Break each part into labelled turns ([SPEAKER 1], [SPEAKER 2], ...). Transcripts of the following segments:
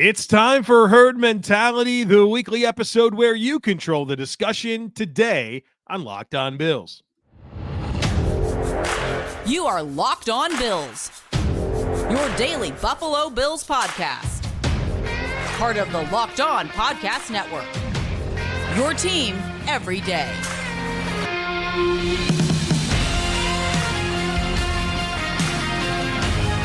[SPEAKER 1] It's time for Herd Mentality, the weekly episode where you control the discussion today on Locked On Bills.
[SPEAKER 2] You are Locked On Bills, your daily Buffalo Bills podcast. Part of the Locked On Podcast Network, your team every day.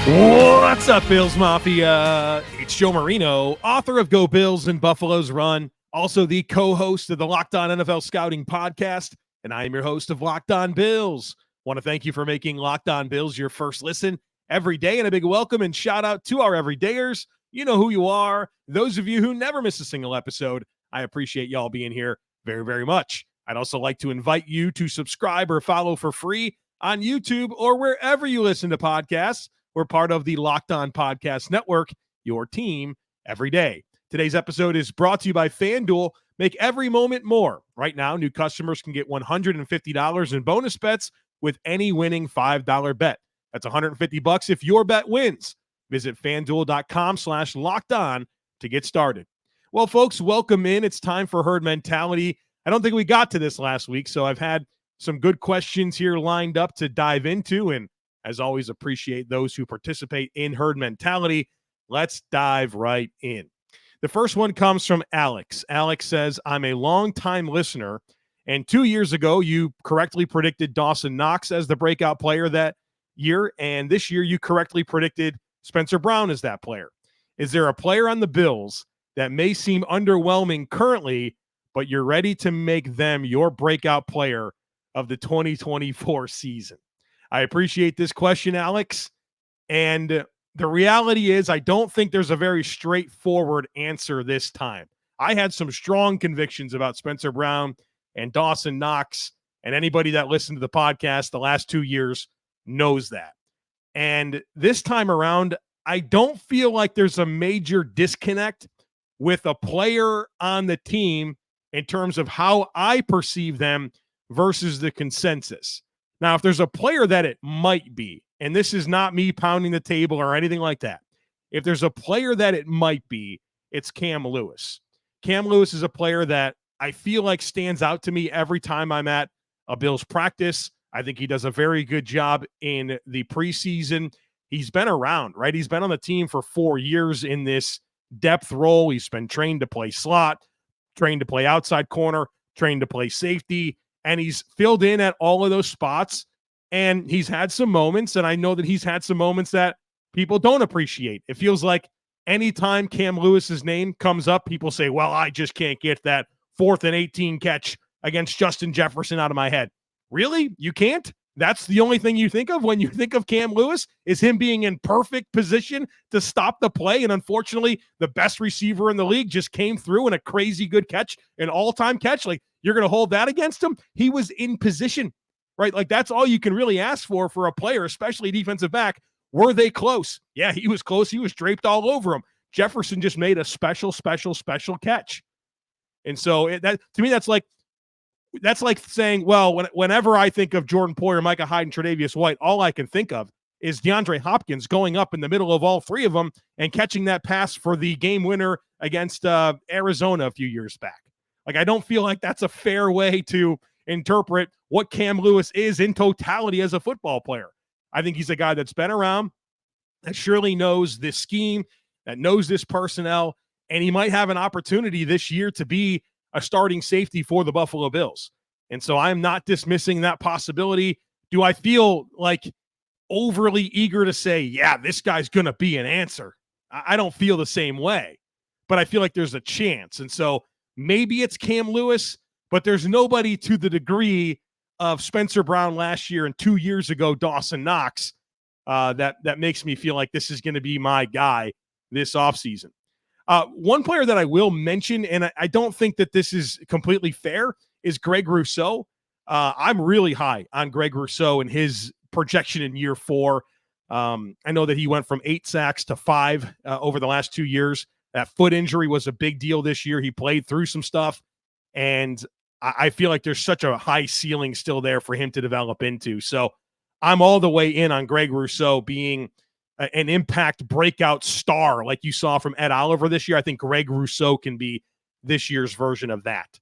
[SPEAKER 1] What's up, Bills Mafia? It's Joe Marino, author of Go Bills and Buffalo's Run, also the co-host of the Locked On NFL Scouting podcast, and I am your host of Locked On Bills. Want to thank you for making Locked On Bills your first listen every day, and a big welcome and shout out to our everydayers. You know who you are. Those of you who never miss a single episode, I appreciate y'all being here very, very much. I'd also like to invite you to subscribe or follow for free on YouTube or wherever you listen to podcasts. We're part of the Locked On Podcast Network, your team every day. Today's episode is brought to you by FanDuel. Make every moment more. Right now, new customers can get $150 in bonus bets with any winning $5 bet. That's $150 if your bet wins. Visit FanDuel.com/lockedon to get started. Well, folks, welcome in. It's time for Herd Mentality. I don't think we got to this last week, so I've had some good questions here lined up to dive into, and as always, appreciate those who participate in Herd Mentality. Let's dive right in. The first one comes from Alex. Alex says, I'm a longtime listener, and 2 years ago, you correctly predicted Dawson Knox as the breakout player that year, and this year you correctly predicted Spencer Brown as that player. Is there a player on the Bills that may seem underwhelming currently, but you're ready to make them your breakout player of the 2024 season? I appreciate this question, Alex. And the reality is I don't think there's a very straightforward answer this time. I had some strong convictions about Spencer Brown and Dawson Knox, and anybody that listened to the podcast the last 2 years knows that. And this time around, I don't feel like there's a major disconnect with a player on the team in terms of how I perceive them versus the consensus. Now, if there's a player that it might be, and this is not me pounding the table or anything like that, if there's a player that it might be, it's Cam Lewis. Cam Lewis is a player that I feel like stands out to me every time I'm at a Bills practice. I think he does a very good job in the preseason. He's been around, right? He's been on the team for 4 years in this depth role. He's been trained to play slot, trained to play outside corner, trained to play safety, and he's filled in at all of those spots. And he's had some moments, and I know that he's had some moments that people don't appreciate. It feels like anytime Cam Lewis's name comes up, people say, well, I just can't get that 4th and 18 catch against Justin Jefferson out of my head. Really? You can't? That's the only thing you think of when you think of Cam Lewis, is him being in perfect position to stop the play. And unfortunately, the best receiver in the league just came through in a crazy good catch, an all-time catch. Like, you're going to hold that against him? He was in position, right? Like, that's all you can really ask for a player, especially defensive back. Were they close? Yeah, he was close. He was draped all over him. Jefferson just made a special catch. And so that to me, that's like saying, well, whenever I think of Jordan Poyer, Micah Hyde, and Tre'Davious White, all I can think of is DeAndre Hopkins going up in the middle of all three of them and catching that pass for the game winner against Arizona a few years back. Like, I don't feel like that's a fair way to interpret what Cam Lewis is in totality as a football player. I think he's a guy that's been around, that surely knows this scheme, that knows this personnel, and he might have an opportunity this year to be a starting safety for the Buffalo Bills. And so I'm not dismissing that possibility. Do I feel like overly eager to say, yeah, this guy's going to be an answer? I don't feel the same way, but I feel like there's a chance. And so maybe it's Cam Lewis, but there's nobody to the degree of Spencer Brown last year and 2 years ago, Dawson Knox, that makes me feel like this is going to be my guy this offseason. One player that I will mention, and I don't think that this is completely fair, is Greg Rousseau. I'm really high on Greg Rousseau and his projection in year 4. I know that he went from 8 sacks to 5 over the last 2 years. That foot injury was a big deal this year. He played through some stuff, and I feel like there's such a high ceiling still there for him to develop into. So I'm all the way in on Greg Rousseau being an impact breakout star like you saw from Ed Oliver this year, I think Greg Rousseau can be this year's version of that.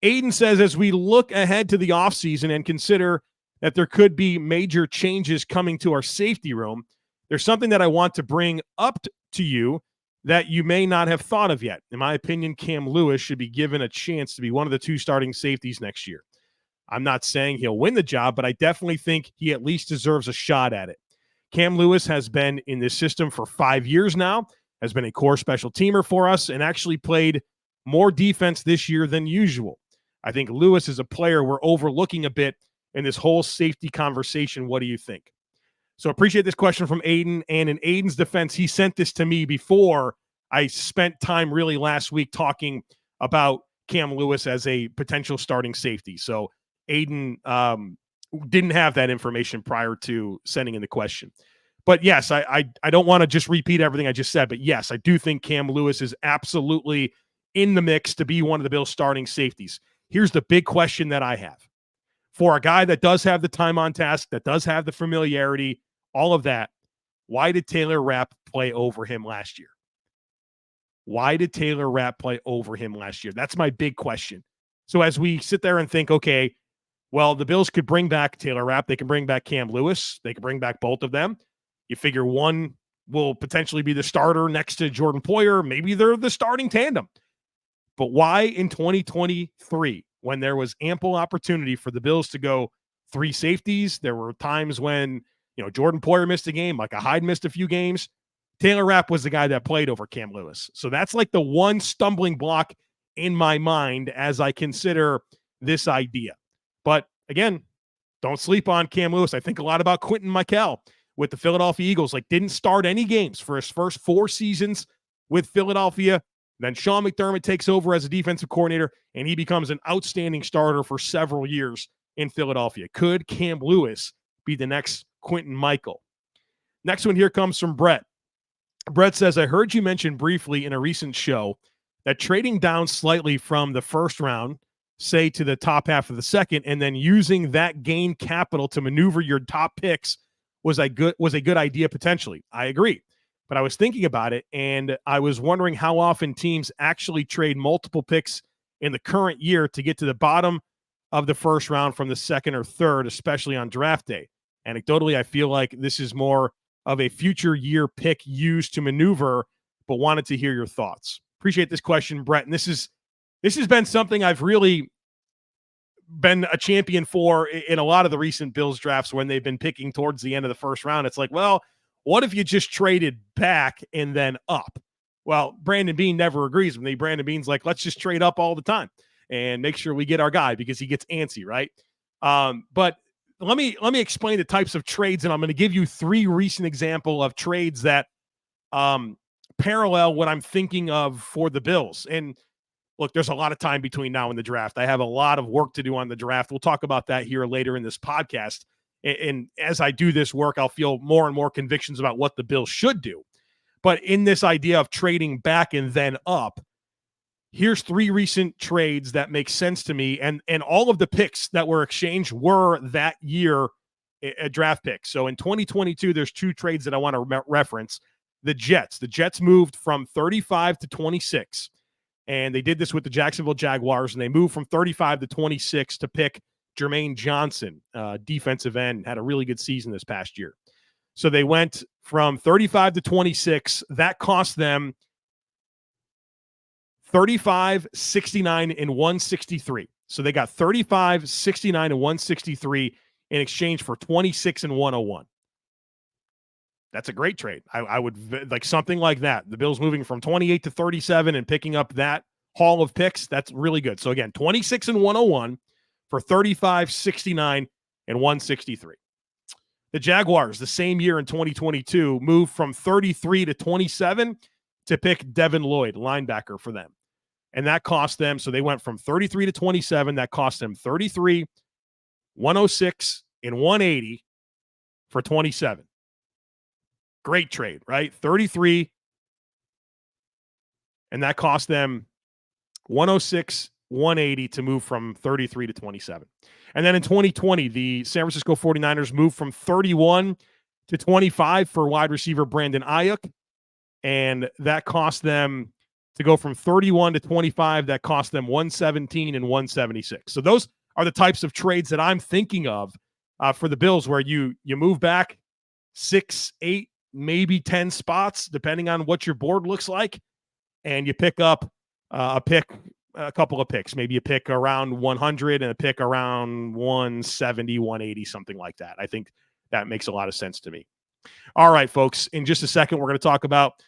[SPEAKER 1] Aiden says, as we look ahead to the offseason and consider that there could be major changes coming to our safety room, there's something that I want to bring up to you that you may not have thought of yet. In my opinion, Cam Lewis should be given a chance to be one of the 2 starting safeties next year. I'm not saying he'll win the job, but I definitely think he at least deserves a shot at it. Cam Lewis has been in this system for 5 years now, has been a core special teamer for us, and actually played more defense this year than usual. I think Lewis is a player we're overlooking a bit in this whole safety conversation. What do you think? So appreciate this question from Aiden. And in Aiden's defense, he sent this to me before I spent time really last week talking about Cam Lewis as a potential starting safety. So Aiden didn't have that information prior to sending in the question. But yes, I don't want to just repeat everything I just said, but yes, I do think Cam Lewis is absolutely in the mix to be one of the Bills' starting safeties. Here's the big question that I have. For a guy that does have the time on task, that does have the familiarity, all of that, why did Taylor Rapp play over him last year? Why did Taylor Rapp play over him last year? That's my big question. So as we sit there and think, okay, well, the Bills could bring back Taylor Rapp. They can bring back Cam Lewis. They can bring back both of them. You figure one will potentially be the starter next to Jordan Poyer. Maybe they're the starting tandem. But why in 2023, when there was ample opportunity for the Bills to go 3 safeties, there were times when, Jordan Poyer missed a game, Micah Hyde missed a few games. Taylor Rapp was the guy that played over Cam Lewis. So that's like the one stumbling block in my mind as I consider this idea. But again, don't sleep on Cam Lewis. I think a lot about Quentin Michael with the Philadelphia Eagles. Didn't start any games for his first 4 seasons with Philadelphia. Then Sean McDermott takes over as a defensive coordinator, and he becomes an outstanding starter for several years in Philadelphia. Could Cam Lewis be the next Quentin Michael? Next one here comes from Brett. Brett says, I heard you mention briefly in a recent show that trading down slightly from the first round, say to the top half of the second, and then using that gain capital to maneuver your top picks was a good idea potentially. I agree. But I was thinking about it, and I was wondering how often teams actually trade multiple picks in the current year to get to the bottom of the first round from the second or third, especially on draft day. Anecdotally, I feel like this is more of a future year pick used to maneuver, but wanted to hear your thoughts. Appreciate this question, Brett. And this has been something I've really been a champion for in a lot of the recent Bills drafts when they've been picking towards the end of the first round. It's like, well, what if you just traded back and then up? Well, Brandon Beane never agrees with me. Brandon Beane's like, let's just trade up all the time and make sure we get our guy because he gets antsy, right? But let me explain the types of trades, and I'm going to give you 3 recent examples of trades that parallel what I'm thinking of for the Bills. And look, there's a lot of time between now and the draft. I have a lot of work to do on the draft. We'll talk about that here later in this podcast. And as I do this work, I'll feel more and more convictions about what the Bills should do. But in this idea of trading back and then up, here's 3 recent trades that make sense to me. And all of the picks that were exchanged were that year a draft pick. So in 2022, there's 2 trades that I want to reference. The Jets moved from 35 to 26. And they did this with the Jacksonville Jaguars, and they moved from 35 to 26 to pick Jermaine Johnson, defensive end, had a really good season this past year. So they went from 35 to 26. That cost them 35, 69, and 163. So they got 35, 69, and 163 in exchange for 26 and 101. That's a great trade. I would like something like that. The Bills moving from 28 to 37 and picking up that haul of picks. That's really good. So again, 26 and 101 for 35, 69, and 163. The Jaguars, the same year in 2022, moved from 33 to 27 to pick Devin Lloyd, linebacker, for them. And that cost them, so they went from 33 to 27. That cost them 33, 106, and 180 for 27. Great trade, right? 33, and that cost them 106, 180 to move from 33 to 27. And then in 2020, the San Francisco 49ers moved from 31 to 25 for wide receiver Brandon Ayuk. And that cost them to go from 31 to 25. That cost them 117 and 176. So those are the types of trades that I'm thinking of for the Bills, where you move back 6, 8, maybe 10 spots, depending on what your board looks like, and you pick up a couple of picks, maybe a pick around 100 and a pick around 170, 180, something like that. I think that makes a lot of sense to me. All right, folks, in just a second, we're going to talk about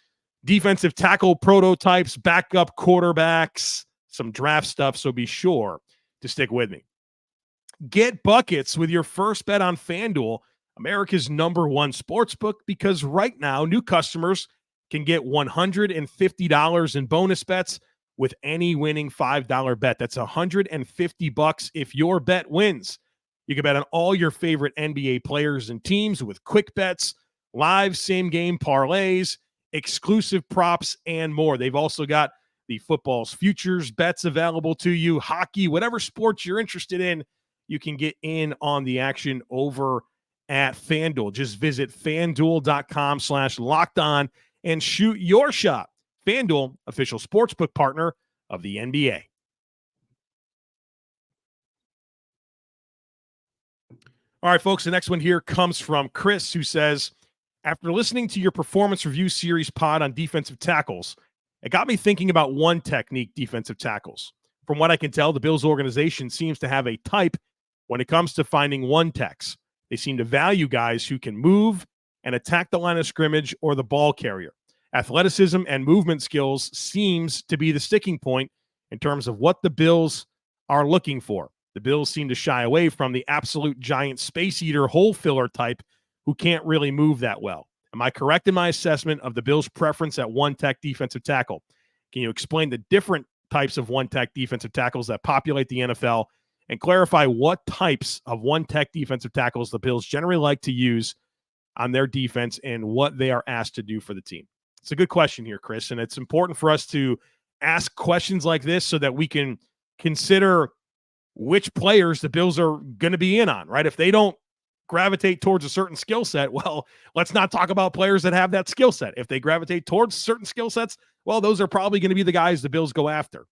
[SPEAKER 1] defensive tackle prototypes, backup quarterbacks, some draft stuff, so be sure to stick with me. Get buckets with your first bet on FanDuel, America's #1 sportsbook, because right now new customers can get $150 in bonus bets with any winning $5 bet. That's $150 if your bet wins. You can bet on all your favorite NBA players and teams with quick bets, live same-game parlays, exclusive props, and more. They've also got the football's futures bets available to you, hockey, whatever sports you're interested in, you can get in on the action over at FanDuel. Just visit FanDuel.com/lockedon and shoot your shot. FanDuel, official sportsbook partner of the NBA. All right, folks, the next one here comes from Chris, who says, after listening to your performance review series pod on defensive tackles, it got me thinking about one technique defensive tackles. From what I can tell, the Bills organization seems to have a type when it comes to finding one techs. They seem to value guys who can move and attack the line of scrimmage or the ball carrier. Athleticism and movement skills seems to be the sticking point in terms of what the Bills are looking for. The Bills seem to shy away from the absolute giant space eater hole filler type who can't really move that well. Am I correct in my assessment of the Bills' preference at one-tech defensive tackle? Can you explain the different types of one-tech defensive tackles that populate the NFL and clarify what types of one-tech defensive tackles the Bills generally like to use on their defense and what they are asked to do for the team? It's a good question here, Chris, and it's important for us to ask questions like this so that we can consider which players the Bills are going to be in on, right? If they don't gravitate towards a certain skill set, well, let's not talk about players that have that skill set. If they gravitate towards certain skill sets, well, those are probably going to be the guys the Bills go after.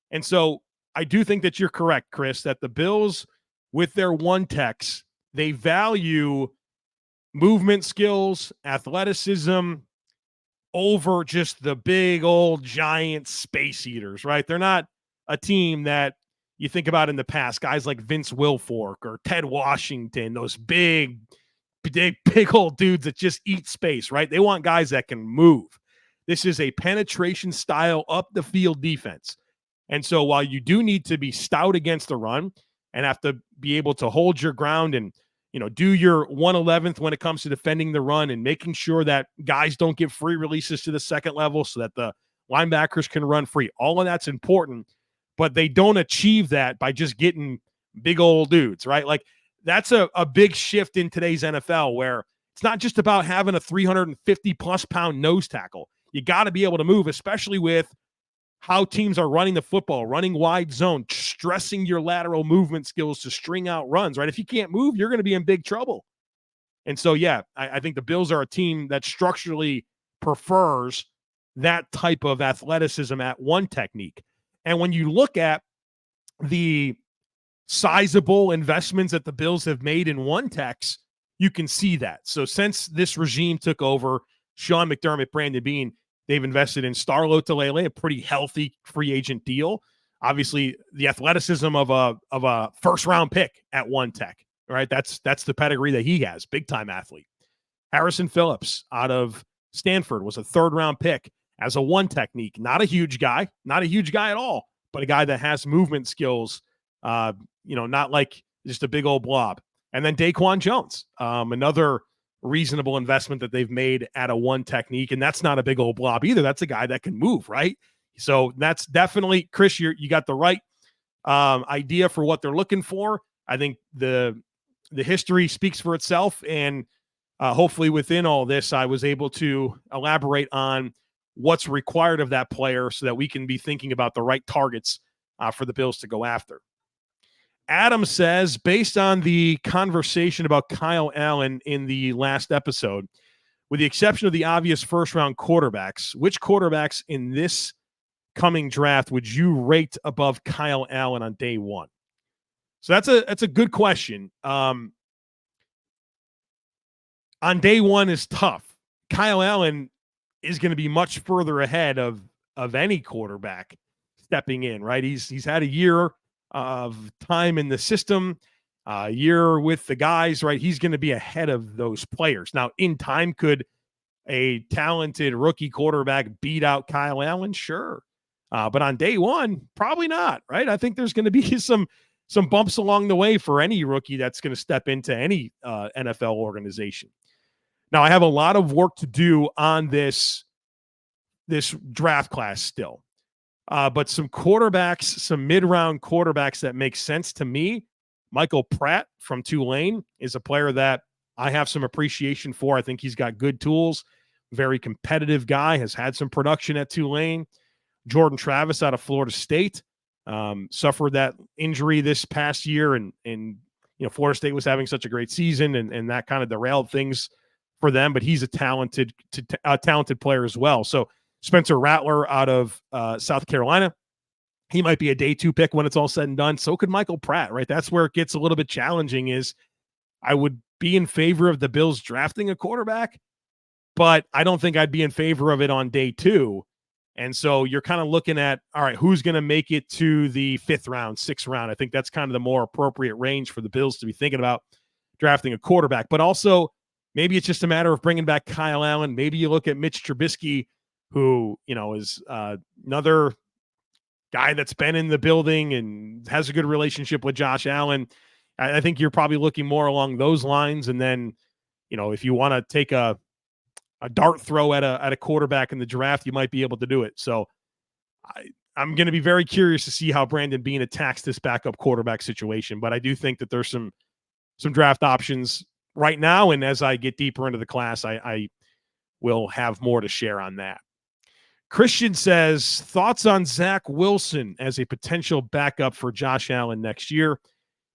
[SPEAKER 1] And so I do think that you're correct, Chris, that the Bills, with their one techs, they value movement skills, athleticism over just the big old giant space eaters, right? They're not a team that you think about in the past, guys like Vince Wilfork or Ted Washington, those big old dudes that just eat space, right? They want guys that can move. This is a penetration style up the field defense. And so while you do need to be stout against the run and have to be able to hold your ground and, do your 1/11th when it comes to defending the run and making sure that guys don't give free releases to the second level so that the linebackers can run free. All of that's important, but they don't achieve that by just getting big old dudes, right? Like that's a big shift in today's NFL where it's not just about having a 350-plus pound nose tackle. You got to be able to move, especially with how teams are running the football, running wide zone, stressing your lateral movement skills to string out runs, right? If you can't move, you're going to be in big trouble. And so, yeah, I think the Bills are a team that structurally prefers that type of athleticism at one technique. And when you look at the sizable investments that the Bills have made in one techs, you can see that. So since this regime took over, Sean McDermott, Brandon Beane, they've invested in Star Lotulelei, a pretty healthy free agent deal. Obviously, the athleticism of a first-round pick at one tech, right? That's the pedigree that he has, big-time athlete. Harrison Phillips out of Stanford was a third-round pick as a one technique. Not a huge guy at all, but a guy that has movement skills, not like just a big old blob. And then Daquan Jones, another reasonable investment that they've made at a one technique. And that's not a big old blob either. That's a guy that can move, right? So that's definitely, Chris, you got the right idea for what they're looking for. I think the history speaks for itself. And hopefully within all this, I was able to elaborate on what's required of that player so that we can be thinking about the right targets for the Bills to go after. Adam says, based on the conversation about Kyle Allen in the last episode, with the exception of the obvious first-round quarterbacks, which quarterbacks in this coming draft would you rate above Kyle Allen on day one? So that's a good question. On day one is tough. Kyle Allen is going to be much further ahead of any quarterback stepping in, right? He's had a year of time in the system, a year with the guys, right? He's going to be ahead of those players. Now, in time, could a talented rookie quarterback beat out Kyle Allen? Sure. But on day one, probably not, right? I think there's going to be some bumps along the way for any rookie that's going to step into any NFL organization. Now, I have a lot of work to do on this draft class still. But some quarterbacks, some mid-round quarterbacks that make sense to me. Michael Pratt from Tulane is a player that I have some appreciation for. I think he's got good tools, very competitive guy, has had some production at Tulane. Jordan Travis out of Florida State suffered that injury this past year, and Florida State was having such a great season, and that kind of derailed things for them. But he's a talented player as well. So Spencer Rattler out of South Carolina, he might be a day 2 pick when it's all said and done. So could Michael Pratt, right? That's where it gets a little bit challenging. Is I would be in favor of the Bills drafting a quarterback, but I don't think I'd be in favor of it on day 2. And so you're kind of looking at, all right, who's going to make it to the 5th round, 6th round? I think that's kind of the more appropriate range for the Bills to be thinking about drafting a quarterback. But also, maybe it's just a matter of bringing back Kyle Allen. Maybe you look at Mitch Trubisky, who, is another guy that's been in the building and has a good relationship with Josh Allen. I think you're probably looking more along those lines. And then, if you want to take a dart throw at a quarterback in the draft, you might be able to do it. So I'm going to be very curious to see how Brandon Beane attacks this backup quarterback situation. But I do think that there's some draft options right now. And as I get deeper into the class, I will have more to share on that. Christian says, thoughts on Zach Wilson as a potential backup for Josh Allen next year.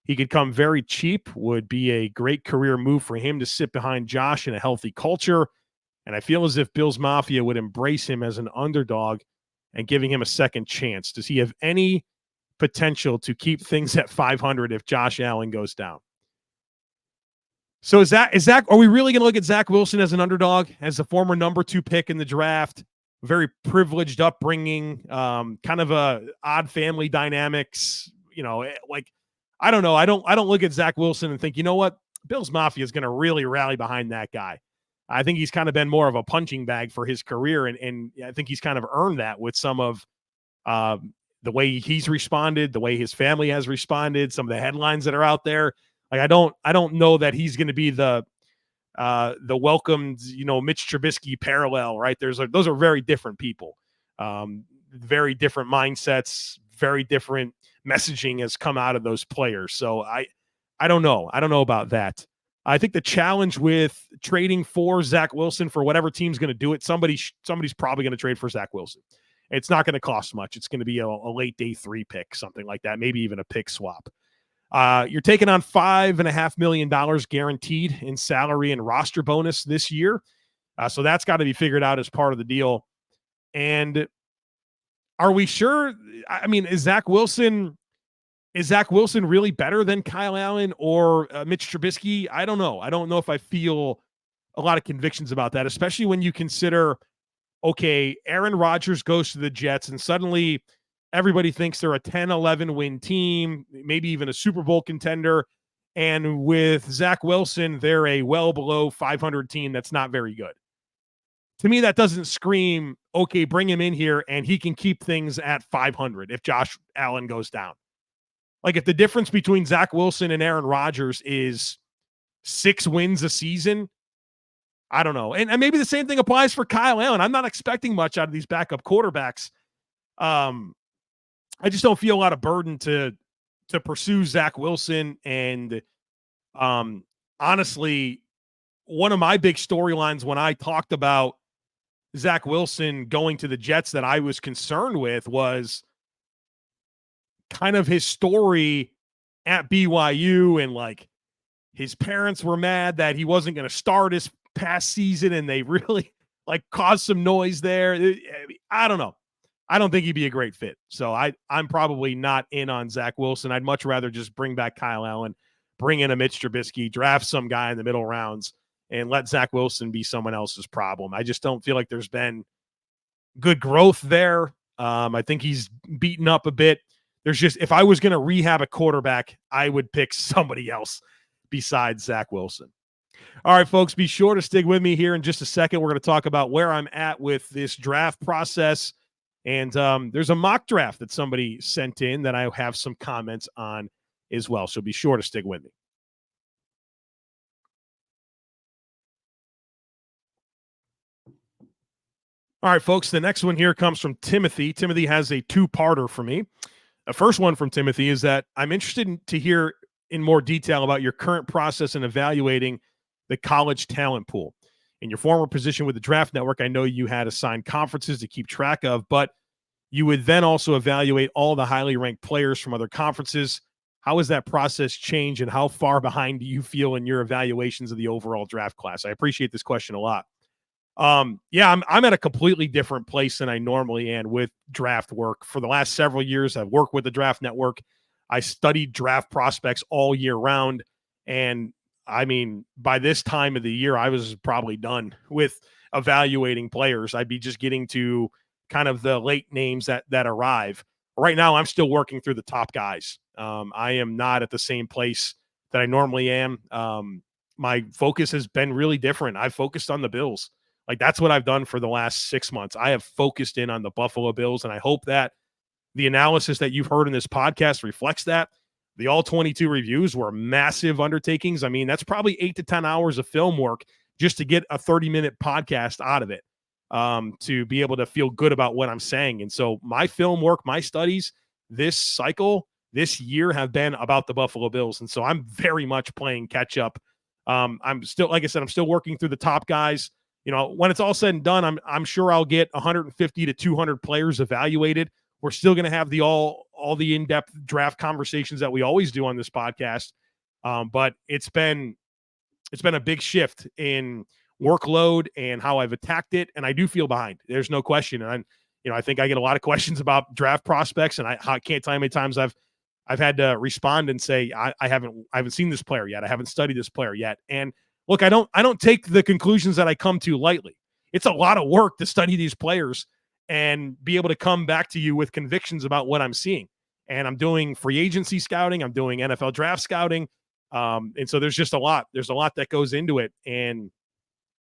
[SPEAKER 1] He could come very cheap, would be a great career move for him to sit behind Josh in a healthy culture. And I feel as if Bills Mafia would embrace him as an underdog and giving him a second chance. Does he have any potential to keep things at 500 if Josh Allen goes down? So is Zach, are we really going to look at Zach Wilson as an underdog, as the former number 2 pick in the draft? Very privileged upbringing, kind of a odd family dynamics, I don't know. I don't look at Zach Wilson and think, you know what, Bills Mafia is going to really rally behind that guy. I think he's kind of been more of a punching bag for his career. And I think he's kind of earned that with some of the way he's responded, the way his family has responded, some of the headlines that are out there. Like, I don't know that he's going to be the welcomed, Mitch Trubisky parallel, right? Those are very different people, very different mindsets, very different messaging has come out of those players. So I don't know. I don't know about that. I think the challenge with trading for Zach Wilson, for whatever team's going to do it, somebody's probably going to trade for Zach Wilson. It's not going to cost much. It's going to be a late day 3 pick, something like that, maybe even a pick swap. You're taking on $5.5 million guaranteed in salary and roster bonus this year. So that's got to be figured out as part of the deal. And are we sure? I mean, is Zach Wilson really better than Kyle Allen or Mitch Trubisky? I don't know. I don't know if I feel a lot of convictions about that, especially when you consider, okay, Aaron Rodgers goes to the Jets and suddenly everybody thinks they're a 10-11 win team, maybe even a Super Bowl contender. And with Zach Wilson, they're a well below 500 team that's not very good. To me, that doesn't scream, okay, bring him in here and he can keep things at 500 if Josh Allen goes down. Like, if the difference between Zach Wilson and Aaron Rodgers is 6 wins a season, I don't know. And maybe the same thing applies for Kyle Allen. I'm not expecting much out of these backup quarterbacks. I just don't feel a lot of burden to pursue Zach Wilson. And honestly, one of my big storylines when I talked about Zach Wilson going to the Jets that I was concerned with was kind of his story at BYU, and like his parents were mad that he wasn't going to start his past season, and they really like caused some noise there. I don't know. I don't think he'd be a great fit. So I'm probably not in on Zach Wilson. I'd much rather just bring back Kyle Allen, bring in a Mitch Trubisky, draft some guy in the middle rounds, and let Zach Wilson be someone else's problem. I just don't feel like there's been good growth there. I think he's beaten up a bit. There's just, if I was going to rehab a quarterback, I would pick somebody else besides Zach Wilson. All right, folks, be sure to stick with me here in just a second. We're going to talk about where I'm at with this draft process. And there's a mock draft that somebody sent in that I have some comments on as well. So be sure to stick with me. All right, folks, the next one here comes from Timothy. Timothy has a two-parter for me. The first one from Timothy is that I'm interested to hear in more detail about your current process in evaluating the college talent pool. In your former position with the Draft Network, I know you had assigned conferences to keep track of, but you would then also evaluate all the highly ranked players from other conferences. How has that process changed, and how far behind do you feel in your evaluations of the overall draft class? I appreciate this question a lot. Yeah, I'm at a completely different place than I normally am with draft work. For the last several years, I've worked with the Draft Network. I studied draft prospects all year round. And I mean, by this time of the year, I was probably done with evaluating players. I'd be just getting to kind of the late names that arrive. Right now, I'm still working through the top guys. I am not at the same place that I normally am. My focus has been really different. I've focused on the Bills. Like, that's what I've done for the last 6 months. I have focused in on the Buffalo Bills, and I hope that the analysis that you've heard in this podcast reflects that. The all 22 reviews were massive undertakings. I mean, that's probably 8 to 10 hours of film work just to get a 30-minute podcast out of it, to be able to feel good about what I'm saying. And so my film work, my studies this cycle, this year have been about the Buffalo Bills. And so I'm very much playing catch up. I'm still, like I said, I'm still working through the top guys. You know, when it's all said and done, I'm sure I'll get 150 to 200 players evaluated. We're still going to have the all the in-depth draft conversations that we always do on this podcast. But it's been a big shift in workload and how I've attacked it. And I do feel behind. There's no question. And I think I get a lot of questions about draft prospects, and I can't tell you how many times I've had to respond and say, I haven't seen this player yet. I haven't studied this player yet. And look, I don't take the conclusions that I come to lightly. It's a lot of work to study these players and be able to come back to you with convictions about what I'm seeing. And I'm doing free agency scouting. I'm doing NFL draft scouting. And so there's just a lot. There's a lot that goes into it. And,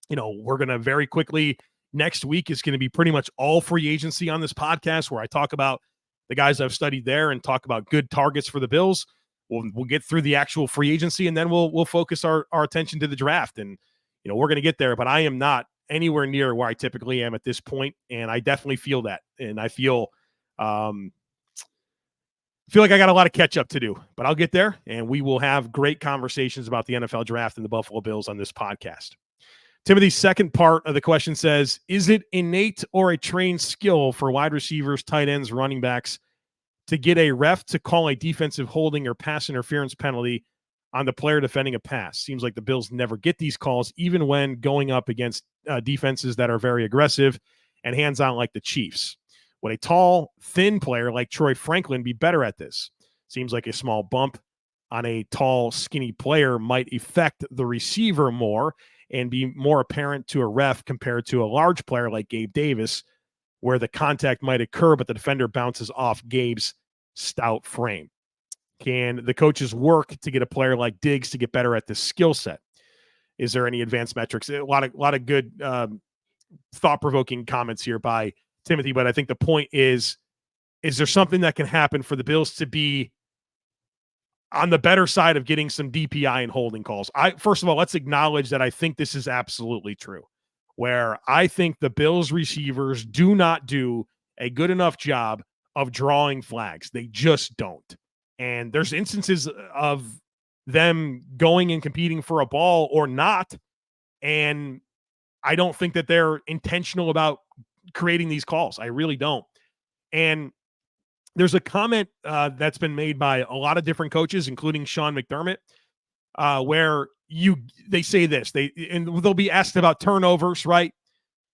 [SPEAKER 1] we're going to very quickly, next week is going to be pretty much all free agency on this podcast, where I talk about the guys I've studied there and talk about good targets for the Bills. We'll get through the actual free agency, and then we'll focus our attention to the draft. And, we're going to get there, but I am not anywhere near where I typically am at this point. And I definitely feel that. And I feel like I got a lot of catch up to do, but I'll get there, and we will have great conversations about the NFL draft and the Buffalo Bills on this podcast. Timothy's second part of the question says, is it innate or a trained skill for wide receivers, tight ends, running backs to get a ref to call a defensive holding or pass interference penalty on the player defending a pass? Seems like the Bills never get these calls, even when going up against defenses that are very aggressive and hands-on like the Chiefs. Would a tall, thin player like Troy Franklin be better at this? Seems like a small bump on a tall, skinny player might affect the receiver more and be more apparent to a ref compared to a large player like Gabe Davis, where the contact might occur, but the defender bounces off Gabe's stout frame. Can the coaches work to get a player like Diggs to get better at this skill set? Is there any advanced metrics? A lot of good thought-provoking comments here by Timothy, but I think the point is there something that can happen for the Bills to be on the better side of getting some DPI and holding calls? First of all, let's acknowledge that I think this is absolutely true, where I think the Bills receivers do not do a good enough job of drawing flags. They just don't. And there's instances of them going and competing for a ball or not, and I don't think that they're intentional about creating these calls. I really don't. And there's a comment that's been made by a lot of different coaches, including Sean McDermott, where they say this, and they'll be asked about turnovers, right?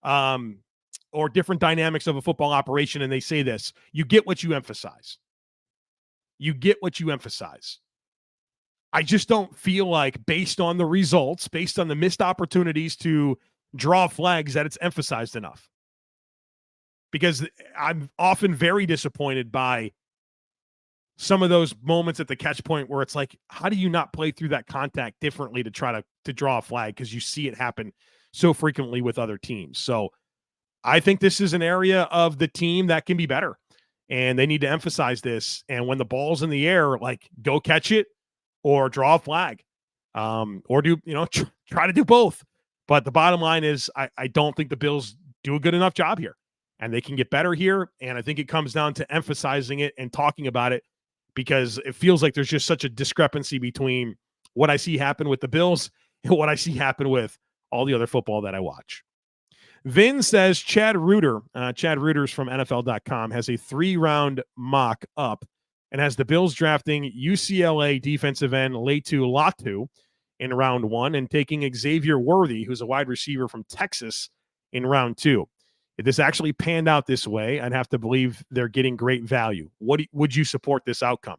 [SPEAKER 1] Or different dynamics of a football operation, and they say this: you get what you emphasize. You get what you emphasize. I just don't feel like, based on the results, based on the missed opportunities to draw flags, that it's emphasized enough. Because I'm often very disappointed by some of those moments at the catch point where it's like, how do you not play through that contact differently to try to draw a flag? Because you see it happen so frequently with other teams. So I think this is an area of the team that can be better, and they need to emphasize this. And when the ball's in the air, like, go catch it or draw a flag, or do, try to do both. But the bottom line is I don't think the Bills do a good enough job here, and they can get better here. And I think it comes down to emphasizing it and talking about it, because it feels like there's just such a discrepancy between what I see happen with the Bills and what I see happen with all the other football that I watch. Vin says Chad Reuters from NFL.com has a 3-round mock up and has the Bills drafting UCLA defensive end Laitu Latu in round 1 and taking Xavier Worthy, who's a wide receiver from Texas, in round 2. If this actually panned out this way, I'd have to believe they're getting great value. Would you support this outcome?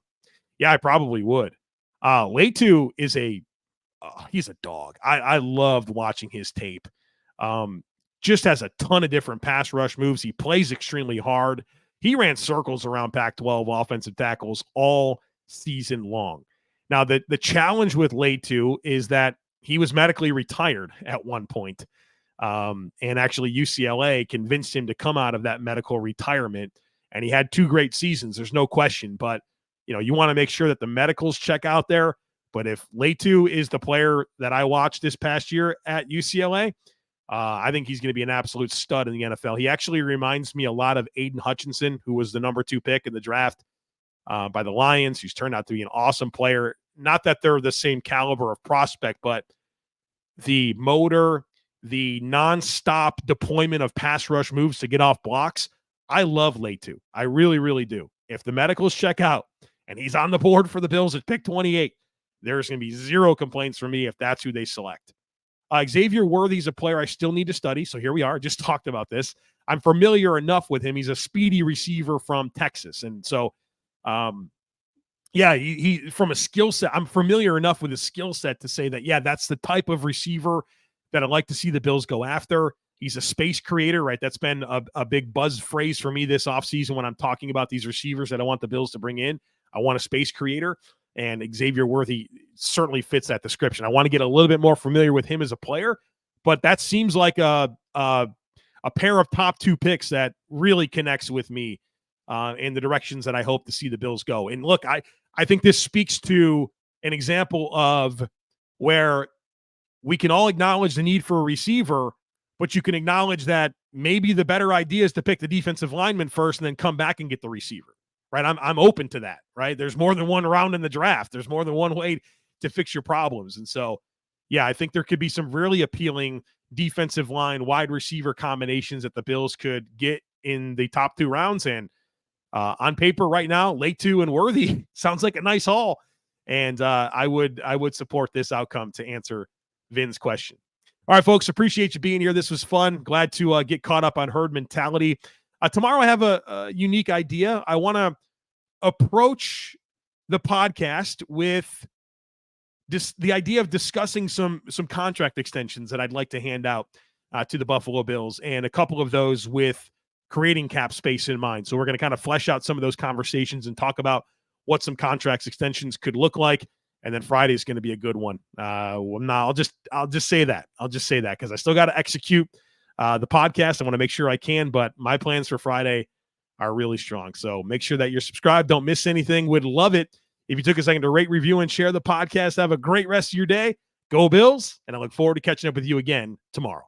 [SPEAKER 1] Yeah, I probably would. Laitu is he's a dog. I loved watching his tape. Just has a ton of different pass rush moves. He plays extremely hard. He ran circles around Pac-12 offensive tackles all season long. Now, the challenge with Laitu is that he was medically retired at one point. And actually UCLA convinced him to come out of that medical retirement, and he had 2 great seasons. There's no question, but you want to make sure that the medicals check out there. But if Laitu is the player that I watched this past year at UCLA, I think he's going to be an absolute stud in the NFL. He actually reminds me a lot of Aiden Hutchinson, who was the number 2 pick in the draft by the Lions, who's turned out to be an awesome player. Not that they're the same caliber of prospect, but the motor, the nonstop deployment of pass rush moves to get off blocks. I love Laitu. I really, really do. If the medicals check out and he's on the board for the Bills at pick 28, there's going to be 0 complaints from me if that's who they select. Xavier Worthy is a player I still need to study. So here we are. Just talked about this. I'm familiar enough with him. He's a speedy receiver from Texas. And so, he from a skill set, I'm familiar enough with his skill set to say that, that's the type of receiver that I'd like to see the Bills go after. He's a space creator, right? That's been a big buzz phrase for me this offseason when I'm talking about these receivers that I want the Bills to bring in. I want a space creator, and Xavier Worthy certainly fits that description. I want to get a little bit more familiar with him as a player, but that seems like a pair of top 2 picks that really connects with me in the directions that I hope to see the Bills go. And look, I think this speaks to an example of where we can all acknowledge the need for a receiver, but you can acknowledge that maybe the better idea is to pick the defensive lineman first and then come back and get the receiver, right? I'm open to that, right? There's more than one round in the draft. There's more than one way to fix your problems. And so, I think there could be some really appealing defensive line, wide receiver combinations that the Bills could get in the top 2 rounds. And on paper right now, Laitu and Worthy sounds like a nice haul. And I would support this outcome to answer Vin's question. All right, folks, appreciate you being here. This was fun. Glad to get caught up on herd mentality. Tomorrow I have a unique idea. I want to approach the podcast with the idea of discussing some contract extensions that I'd like to hand out to the Buffalo Bills, and a couple of those with creating cap space in mind. So we're going to kind of flesh out some of those conversations and talk about what some contract extensions could look like. And then Friday is going to be a good one. I'll just say that. I'll just say that because I still got to execute the podcast. I want to make sure I can, but my plans for Friday are really strong. So make sure that you're subscribed. Don't miss anything. Would love it if you took a second to rate, review, and share the podcast. Have a great rest of your day. Go Bills, and I look forward to catching up with you again tomorrow.